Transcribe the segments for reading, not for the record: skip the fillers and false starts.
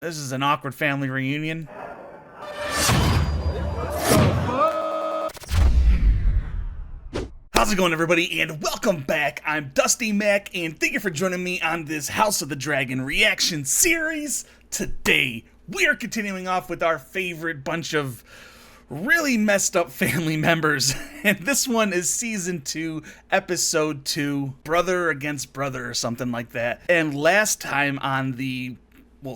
This is an awkward family reunion. How's it going, everybody, and welcome back. I'm Dusty Mac, and thank you for joining me on this House of the Dragon reaction series. Today, we are continuing off with our favorite bunch of really messed up family members, and this one is Season 2, Episode 2, Brother Against Brother, or something like that. And last time on the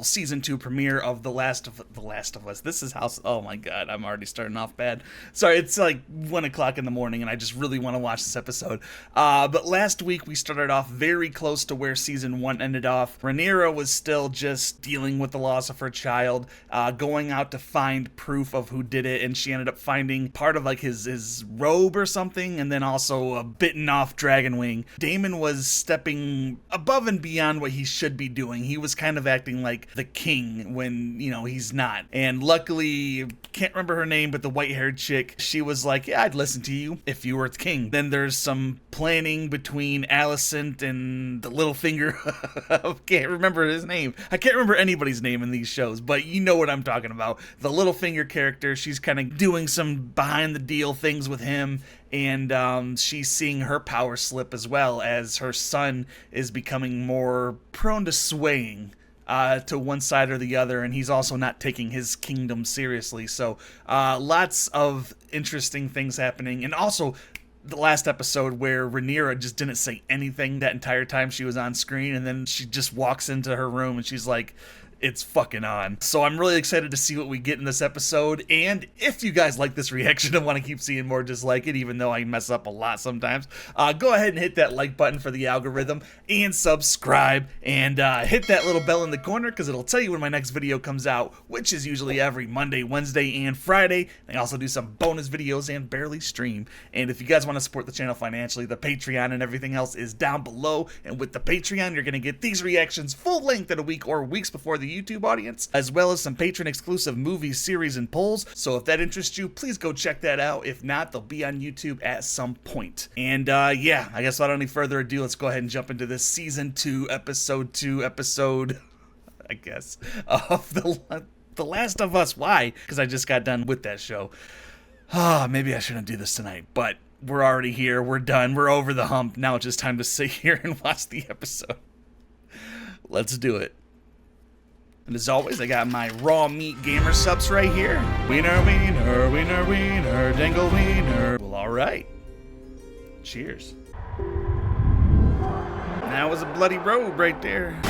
Season 2 premiere of The Last of Us. This is House... Oh my god, I'm already starting off bad. Sorry, it's like 1 o'clock in the morning and I just really want to watch this episode. But last week we started off very close to where Season 1 ended off. Rhaenyra was still just dealing with the loss of her child, going out to find proof of who did it, and she ended up finding part of like his robe or something, and then also a bitten off dragon wing. Daemon was stepping above and beyond what he should be doing. He was kind of acting like the king when, you know, he's not. And luckily, can't remember her name, but the white-haired chick, she was like, yeah, I'd listen to you if you were the king. Then there's some planning between Alicent and the Littlefinger. I can't remember his name. I can't remember anybody's name in these shows, but you know what I'm talking about. The Littlefinger character, she's kind of doing some behind-the-deal things with him, and she's seeing her power slip as well as her son is becoming more prone to swaying to one side or the other, and he's also not taking his kingdom seriously. So lots of interesting things happening. And also the last episode where Rhaenyra just didn't say anything that entire time she was on screen, and then she just walks into her room and she's like, it's fucking on. So I'm really excited to see what we get in this episode, and if you guys like this reaction and want to keep seeing more just like it, even though I mess up a lot sometimes, go ahead and hit that like button for the algorithm, and subscribe, and hit that little bell in the corner, because it'll tell you when my next video comes out, which is usually every Monday, Wednesday, and Friday. I also do some bonus videos and barely stream. And if you guys want to support the channel financially, the Patreon and everything else is down below, and with the Patreon, you're going to get these reactions full length in a week or weeks before the YouTube audience, as well as some patron exclusive movies, series, and polls. So if that interests you, please go check that out. If not, they'll be on YouTube at some point. And yeah, I guess without any further ado, let's go ahead and jump into this Season 2, Episode 2, I guess, of The Last of Us. Why? Because I just got done with that show. Maybe I shouldn't do this tonight, but we're already here, we're done, we're over the hump. Now it's just time to sit here and watch the episode. Let's do it. And as always, I got my raw meat gamer subs right here. Wiener, wiener, wiener, wiener, dangle wiener. Well, all right. Cheers. That was a bloody robe right there.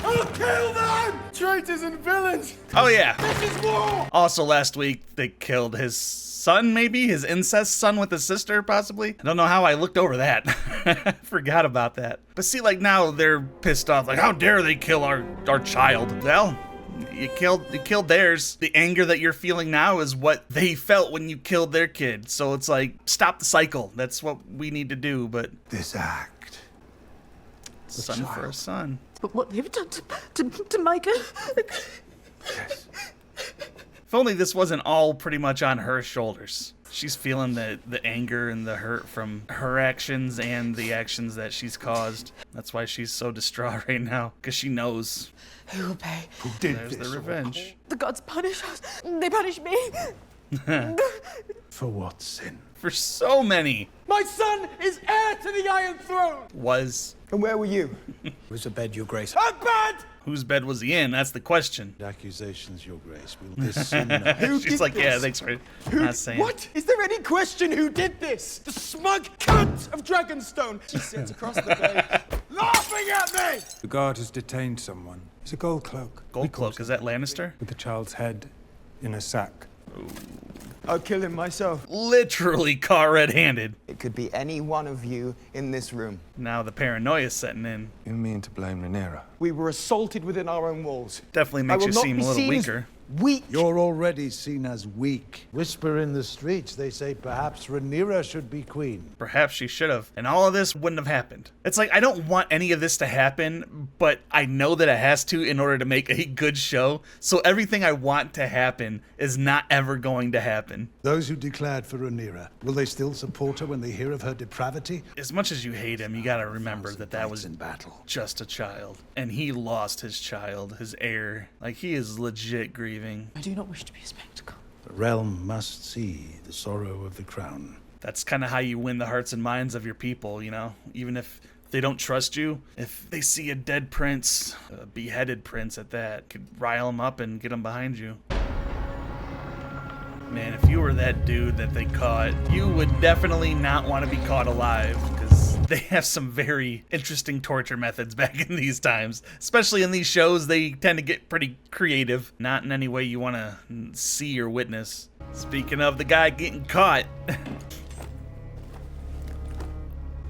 I'll kill them! Traitors and villains! Oh, yeah. This is war! Also, last week, they killed his son, maybe? His incest son with his sister, possibly? I don't know how I looked over that. I forgot about that. But see, like, now they're pissed off. Like, how dare they kill our child? Well, you killed theirs. The anger that you're feeling now is what they felt when you killed their kid. So it's like, stop the cycle. That's what we need to do, but... This act. Son for a son. But what they've done to Micah. Yes. If only this wasn't all pretty much on her shoulders. She's feeling the anger and the hurt from her actions and the actions that she's caused. That's why she's so distraught right now, because she knows. Who will pay? Who did There's this? the revenge. The gods punish us. They punish me. For what sin? For so many. My son is heir to the Iron Throne! Was. And where were you? Was a bed, your grace. A bed! Whose bed was he in? That's the question. Accusations, your grace. Will this sin not? Who She's did like, yeah, this? thanks for Who not saying. What? Is there any question who did this? The smug cunt of Dragonstone! She sits across the bed, laughing at me! The guard has detained someone. It's a gold cloak. Gold cloak, is that Lannister? With the child's head in a sack. I'll kill him myself. Literally caught red-handed. It could be any one of you in this room. Now the paranoia's setting in. You mean to blame Rhaenyra? We were assaulted within our own walls. Definitely I makes will you not seem be a little seen as weaker. Weak. You're already seen as weak. Whisper in the streets, they say perhaps Rhaenyra should be queen. Perhaps she should have. And all of this wouldn't have happened. It's like, I don't want any of this to happen, but I know that it has to in order to make a good show. So everything I want to happen is not ever going to happen. Those who declared for Rhaenyra, will they still support her when they hear of her depravity? As much as you hate him, you gotta remember that that was in battle. just a child. And man, he lost his child, his heir. Like, he is legit grieving. I do not wish to be a spectacle. The realm must see the sorrow of the crown. That's kind of how you win the hearts and minds of your people, you know? Even if they don't trust you, if they see a dead prince, a beheaded prince at that, could rile them up and get them behind you. Man, if you were that dude that they caught, you would definitely not want to be caught alive, because they have some very interesting torture methods back in these times. Especially in these shows, they tend to get pretty creative. Not in any way you want to see or witness. Speaking of the guy getting caught...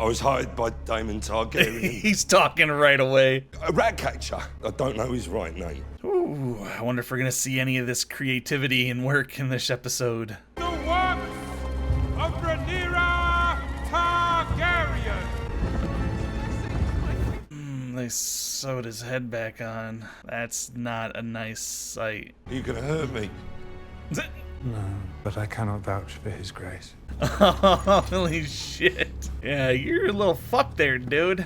I was hired by Daemon Targaryen. He's talking right away. A rat catcher. I don't know his right name. Ooh, I wonder if we're gonna see any of this creativity and work in this episode. The works of Rhaenyra Targaryen. They sewed his head back on. That's not a nice sight. You're gonna hurt me. No, but I cannot vouch for his grace. Holy shit. Yeah, you're a little fuck there, dude.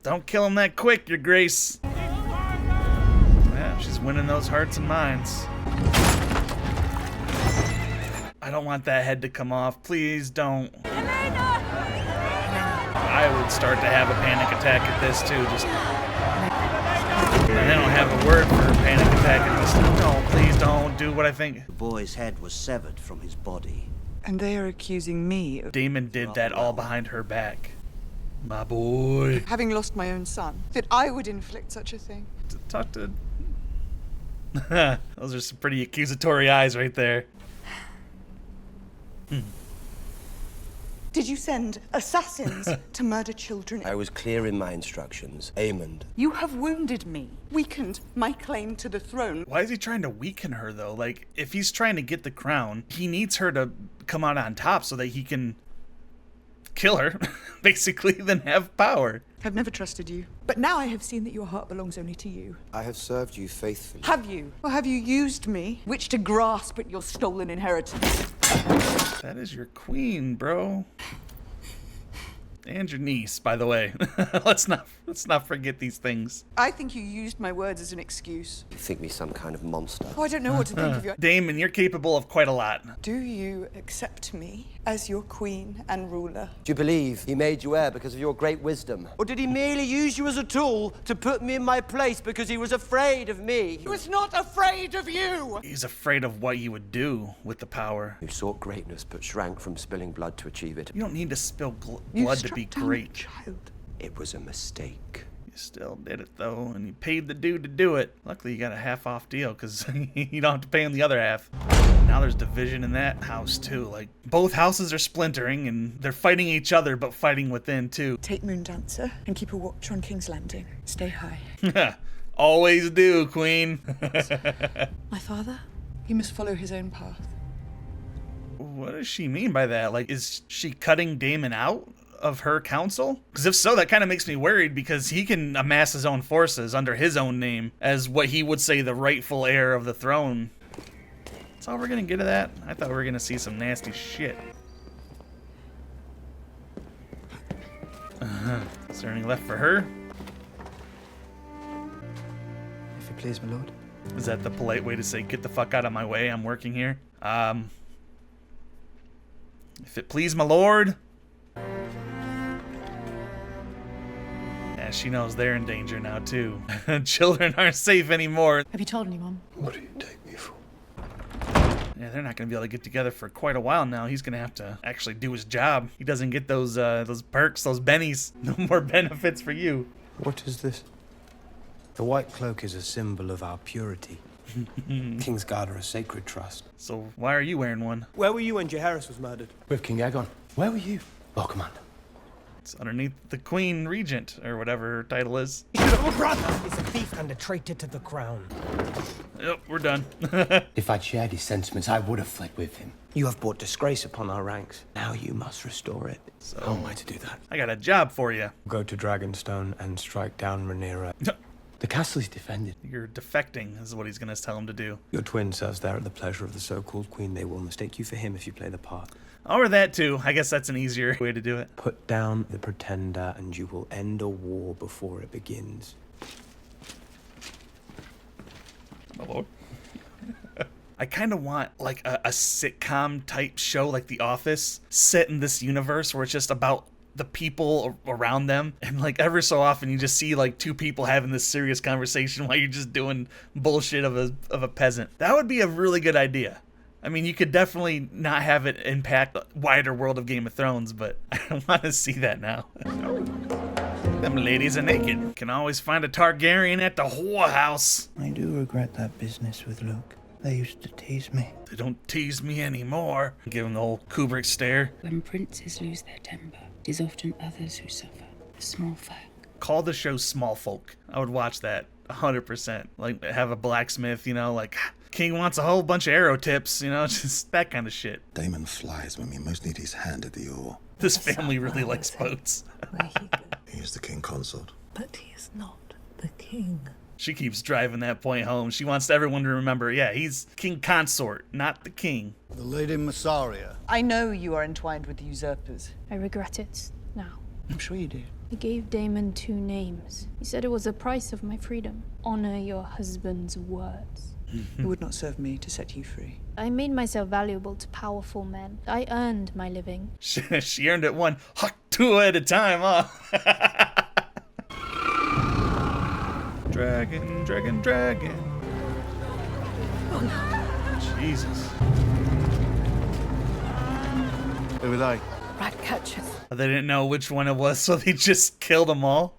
Don't kill him that quick, your grace. Yeah, she's winning those hearts and minds. I don't want that head to come off. Please don't. I would start to have a panic attack at this too. Just. I don't have a word for a panic attack at this. No, please don't do what I think. The boy's head was severed from his body. And they are accusing me of Damon did that all behind her back. My boy. having lost my own son, that I would inflict such a thing. Talk to... Those are some pretty accusatory eyes right there. Did you send assassins to murder children? I was clear in my instructions. Aemond. You have wounded me, weakened my claim to the throne. Why is he trying to weaken her, though? Like, if he's trying to get the crown, he needs her to come out on top so that he can kill her, basically, then have power. I've never trusted you. But now I have seen that your heart belongs only to you. I have served you faithfully. Have you? Or have you used me, which to grasp at your stolen inheritance? That is your queen, bro. And your niece, by the way. let's not forget these things. I think you used my words as an excuse. You think me some kind of monster. Oh, I don't know what to think of you. Damon, you're capable of quite a lot. Do you accept me as your queen and ruler? Do you believe he made you heir because of your great wisdom? Or did he merely use you as a tool to put me in my place because he was afraid of me? He was not afraid of you! He's afraid of what you would do with the power. You sought greatness but shrank from spilling blood to achieve it. You don't need to spill You blood to struck be down great. a child. It was a mistake. You still did it, though, and you paid the dude to do it. Luckily, you got a half-off deal, because you don't have to pay him the other half. Now there's division in that house, too. Like, both houses are splintering, and they're fighting each other, but fighting within, too. Take Moondancer and keep a watch on King's Landing. Stay high. Always do, Queen. My father? He must follow his own path. What does she mean by that? Like, is she cutting Damon out of her council? Because if so, that kind of makes me worried, because he can amass his own forces under his own name as what he would say the rightful heir of the throne. That's all we're gonna get to that? I thought we were gonna see some nasty shit. Is there any left for her? If it please, my lord. Is that the polite way to say, get the fuck out of my way, I'm working here? If it please my lord. Yeah, she knows they're in danger now, too. Children aren't safe anymore. Have you told anyone? What do you take me for? Yeah, they're not gonna be able to get together for quite a while now. He's gonna have to actually do his job. He doesn't get those perks, those bennies. No more benefits for you. What is this? The white cloak is a symbol of our purity. Kingsguard are a sacred trust. So why are you wearing one? Where were you when Jaehaerys was murdered? With King Aegon. Where were you? Oh, Commander. It's underneath the Queen Regent, or whatever her title is. Your brother is a thief and a traitor to the crown. Yep, we're done. If I'd shared his sentiments, I would have fled with him. You have brought disgrace upon our ranks. Now you must restore it. So, how am I to do that? I got a job for you. Go to Dragonstone and strike down Rhaenyra. The castle is defended. You're defecting, is what he's gonna tell him to do. Your twin serves there at the pleasure of the so-called queen. They will mistake you for him if you play the part. Or that too. I guess that's an easier way to do it. Put down the pretender and you will end a war before it begins. My lord. I kind of want like a sitcom type show like The Office set in this universe where it's just about the people around them, and like ever so often you just see like two people having this serious conversation while you're just doing bullshit of a peasant. That would be a really good idea. I mean, you could definitely not have it impact the wider world of Game of Thrones, but I want to see that now. Them ladies are naked. Can always find a Targaryen at the whorehouse. I do regret that business with Luke. They used to tease me. They don't tease me anymore. Give him the whole Kubrick stare. When princes lose their temper, it is often others who suffer. The small folk. Call the show Small Folk. I would watch that 100%. Like, have a blacksmith, you know, like, King wants a whole bunch of arrow tips, you know, just that kind of shit. Damon flies when we most need his hand at the oar. This family really likes boats. He is the king consort. But he is not the king. She keeps driving that point home. She wants everyone to remember, yeah, he's king consort, not the king. The Lady Massaria. I know you are entwined with the usurpers. I regret it now. I'm sure you do. He gave Damon 2 names. He said it was the price of my freedom. Honor your husband's words. It would not serve me to set you free. I made myself valuable to powerful men. I earned my living. She earned it 2 at a time, huh? Dragon, dragon, dragon. Jesus. Who are they? Rat catchers. They didn't know which one it was, so they just killed them all.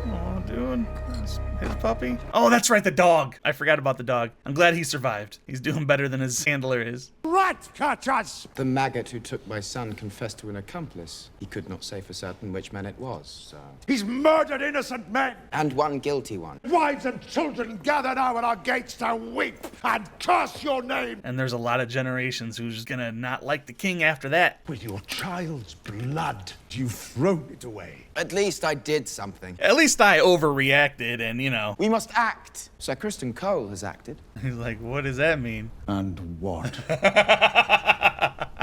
Oh, dude. His puppy. Oh, that's right, the dog. I forgot about the dog. I'm glad he survived. He's doing better than his handler is. Rat catchers! The maggot who took my son confessed to an accomplice. He could not say for certain which man it was, so... He's murdered innocent men! And one guilty one. Wives and children gather now at our gates to weep and curse your name! And there's a lot of generations who's gonna not like the king after that. With your child's blood, you've thrown it away. At least I did something. At least I overreacted and, you know. We must act. Sir Kristen Cole has acted. He's like, what does that mean? And what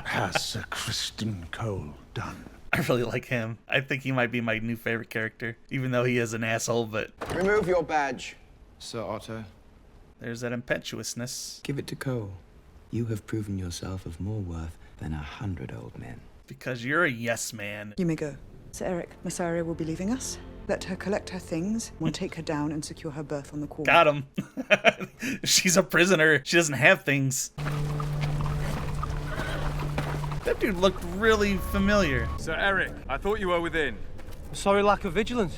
has Sir Kristen Cole done? I really like him. I think he might be my new favorite character, even though he is an asshole, but... Remove your badge, Sir Otto. There's that impetuousness. Give it to Cole. You have proven yourself of more worth than 100 old men. Because you're a yes man. You may go. Sir Eric, Massaria will be leaving us. Let her collect her things. We'll take her down and secure her berth on the court. Got him. She's a prisoner. She doesn't have things. That dude looked really familiar. Sir Eric, I thought you were within. Sorry, lack of vigilance.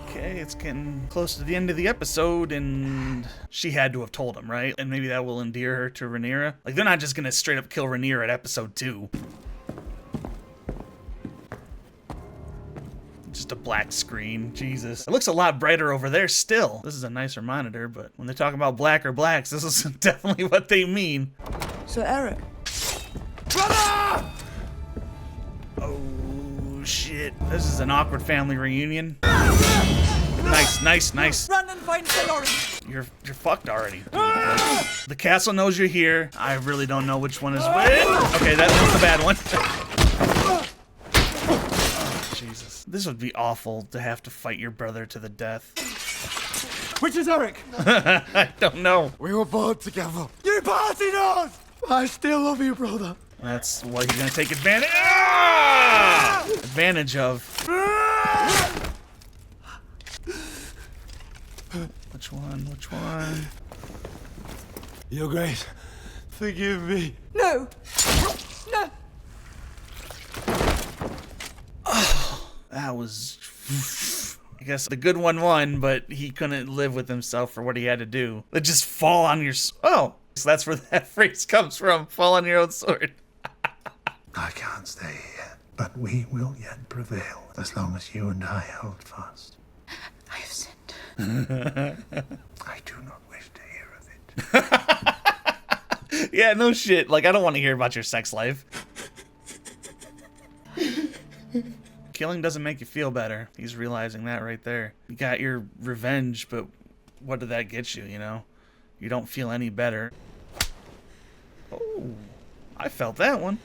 Okay, it's getting close to the end of the episode, and she had to have told him, right? And maybe that will endear her to Rhaenyra. Like, they're not just gonna straight up kill Rhaenyra at episode 2. Just a black screen, Jesus. It looks a lot brighter over there still. This is a nicer monitor, but when they talk about black or blacks, this is definitely what they mean. Sir Eric. Brother! Oh, shit. This is an awkward family reunion. Nice. Run and find Sir Lawrence. You're fucked already. The castle knows you're here. I really don't know which one is which. Okay, that was the bad one. Oh, Jesus. This would be awful to have to fight your brother to the death. Which is Eric? I don't know. We were born together. You partied us! I still love you, brother. That's what he's gonna take advantage of. Which one? Your Grace, forgive me. No! No! Oh, that was... I guess the good one won, but he couldn't live with himself for what he had to do. Let just fall on your... Oh! So that's where that phrase comes from. Fall on your own sword. I can't stay here, but we will yet prevail as long as you and I hold fast. I have sinned. I do not wish to hear of it. Yeah, no shit. Like, I don't want to hear about your sex life. Killing doesn't make you feel better. He's realizing that right there. You got your revenge, but what did that get you, you know? You don't feel any better. Oh, I felt that one.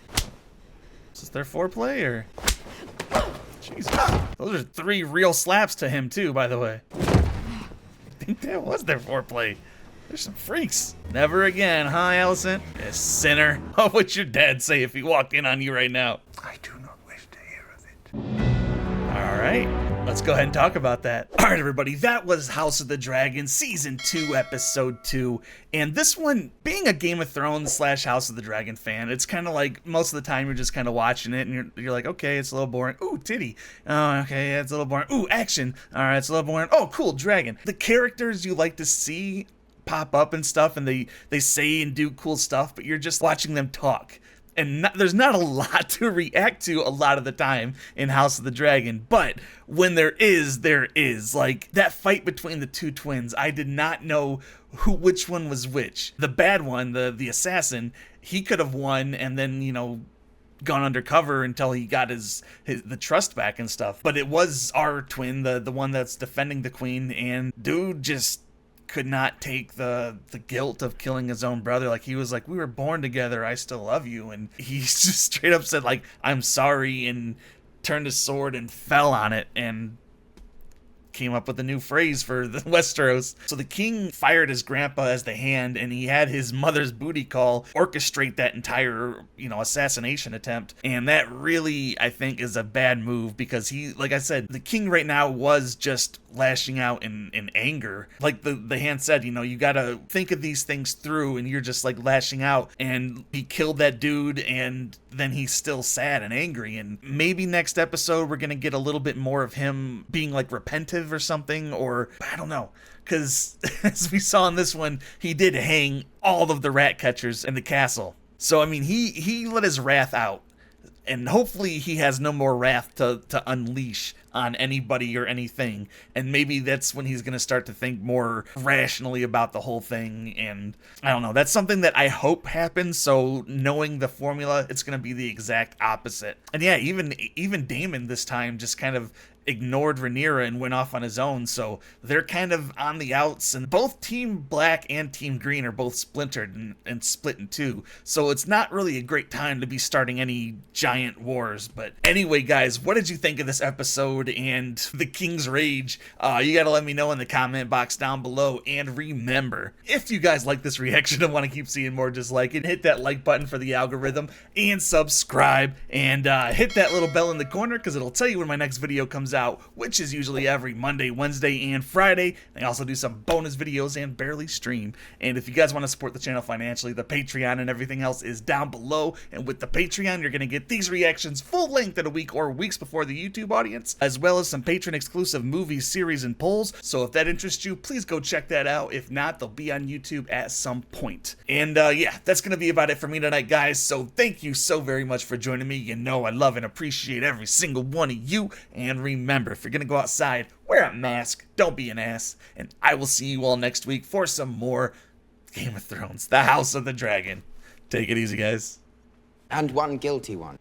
Is this their foreplay, or? Jesus. Those are 3 real slaps to him, too, by the way. I think that was their foreplay. There's some freaks. Never again, huh, Allison? You sinner. What would your dad say if he walked in on you right now? I do not wish to hear of it. All right, let's go ahead and talk about that. All right, everybody, that was House of the Dragon, Season 2, Episode 2. And this one, being a Game of Thrones / House of the Dragon fan, it's kind of like most of the time you're just kind of watching it and you're like, okay, it's a little boring. Ooh, titty. Oh, okay, yeah, it's a little boring. Ooh, action. All right, it's a little boring. Oh, cool, dragon. The characters you like to see pop up and stuff, and they say and do cool stuff, but you're just watching them talk. And there's not a lot to react to a lot of the time in House of the Dragon, but when there is, there is. Like, that fight between the 2 twins, I did not know which one was which. The bad one, the assassin, he could have won and then, you know, gone undercover until he got the trust back and stuff. But it was our twin, the one that's defending the queen, and dude just could not take the guilt of killing his own brother. Like, he was like, we were born together, I still love you. And he just straight up said, like, I'm sorry, and turned his sword and fell on it and came up with a new phrase for the Westeros. So the king fired his grandpa as the hand, and he had his mother's booty call orchestrate that entire, you know, assassination attempt. And that really, I think, is a bad move, because he, like I said, the king right now was just lashing out in anger. Like the hand said, you know, you gotta think of these things through, and you're just like lashing out. And he killed that dude, and then he's still sad and angry. And maybe next episode we're gonna get a little bit more of him being like repentive or something, or I don't know, because as we saw in this one, he did hang all of the rat catchers in the castle. So I mean, he let his wrath out, and hopefully he has no more wrath to unleash on anybody or anything. And maybe that's when he's going to start to think more rationally about the whole thing. And I don't know, that's something that I hope happens. So knowing the formula, it's going to be the exact opposite. And yeah, even Daemon this time just kind of ignored Rhaenyra and went off on his own, so they're kind of on the outs, and both Team Black and Team Green are both splintered and split in 2, so it's not really a great time to be starting any giant wars. But anyway, guys, what did you think of this episode and the King's Rage? You gotta let me know in the comment box down below, and remember, if you guys like this reaction and want to keep seeing more, just like it, hit that like button for the algorithm, and subscribe, and hit that little bell in the corner, because it'll tell you when my next video comes out, which is usually every Monday, Wednesday, and Friday. I also do some bonus videos and barely stream. And if you guys want to support the channel financially, the Patreon and everything else is down below. And with the Patreon, you're going to get these reactions full length in a week or weeks before the YouTube audience, as well as some patron exclusive movies, series, and polls. So if that interests you, please go check that out. If not, they'll be on YouTube at some point. And yeah, that's going to be about it for me tonight, guys. So thank you so very much for joining me. You know I love and appreciate every single one of you. And remember, if you're going to go outside, wear a mask, don't be an ass, and I will see you all next week for some more Game of Thrones, the House of the Dragon. Take it easy, guys. And one guilty one.